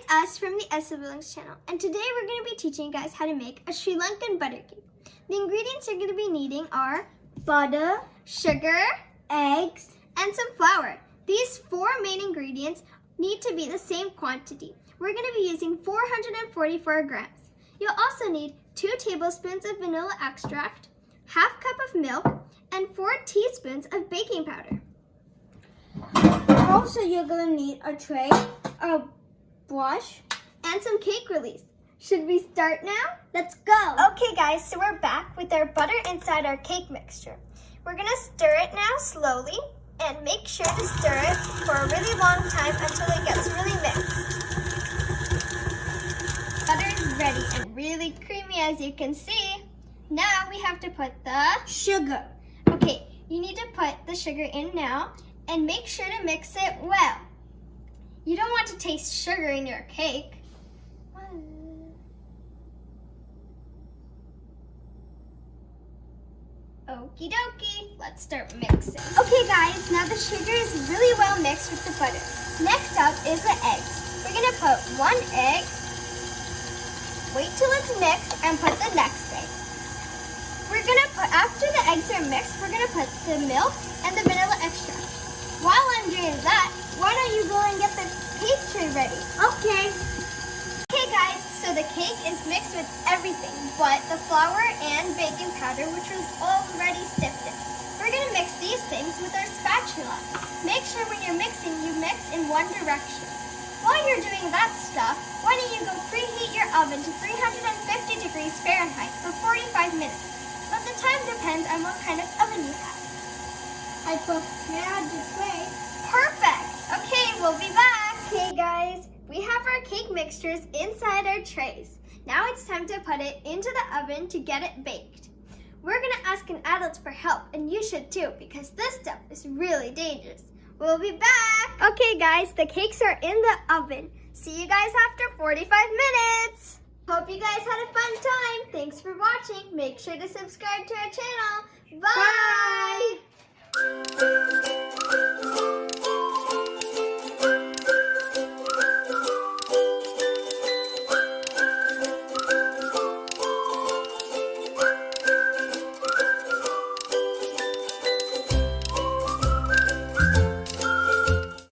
us from the S Siblings channel, and today we're going to be teaching you guys how to make a Sri Lankan butter cake. The ingredients you're going to be needing are butter, sugar, eggs, and some flour. These four main ingredients need to be the same quantity. We're going to be using 444 grams. You'll also need 2 tablespoons of vanilla extract, half cup of milk, and 4 teaspoons of baking powder. Also, you're going to need a tray, a brush, and some cake release. Should we start now? Let's go. Okay guys, so we're back with our butter inside our cake mixture. We're gonna stir it now slowly and make sure to stir it for a really long time until it gets really mixed. Butter is ready and really creamy, as you can see. Now we have to put the sugar. Okay, you need to put the sugar in now and make sure to mix it well. You don't want to taste sugar in your cake. Okie dokie, let's start mixing. Okay guys, now the sugar is really well mixed with the butter. Next up is the eggs. We're gonna put 1 egg, wait till it's mixed, and put the next egg. After the eggs are mixed, we're gonna put the milk and the vanilla extract. While I'm doing that, why don't you go and get the cake tray ready? Okay. Okay guys, so the cake is mixed with everything but the flour and baking powder, which was already sifted. We're gonna mix these things with our spatula. Make sure when you're mixing, you mix in one direction. While you're doing that stuff, why don't you go preheat your oven to 350 degrees Fahrenheit for 45 minutes. But the time depends on what kind of oven you have. I prepared the tray. Perfect! Okay, we'll be back. Okay guys, we have our cake mixtures inside our trays. Now it's time to put it into the oven to get it baked. We're gonna ask an adult for help, and you should too, because this stuff is really dangerous. We'll be back. Okay guys, the cakes are in the oven. See you guys after 45 minutes. Hope you guys had a fun time. Thanks for watching. Make sure to subscribe to our channel. Bye. Bye.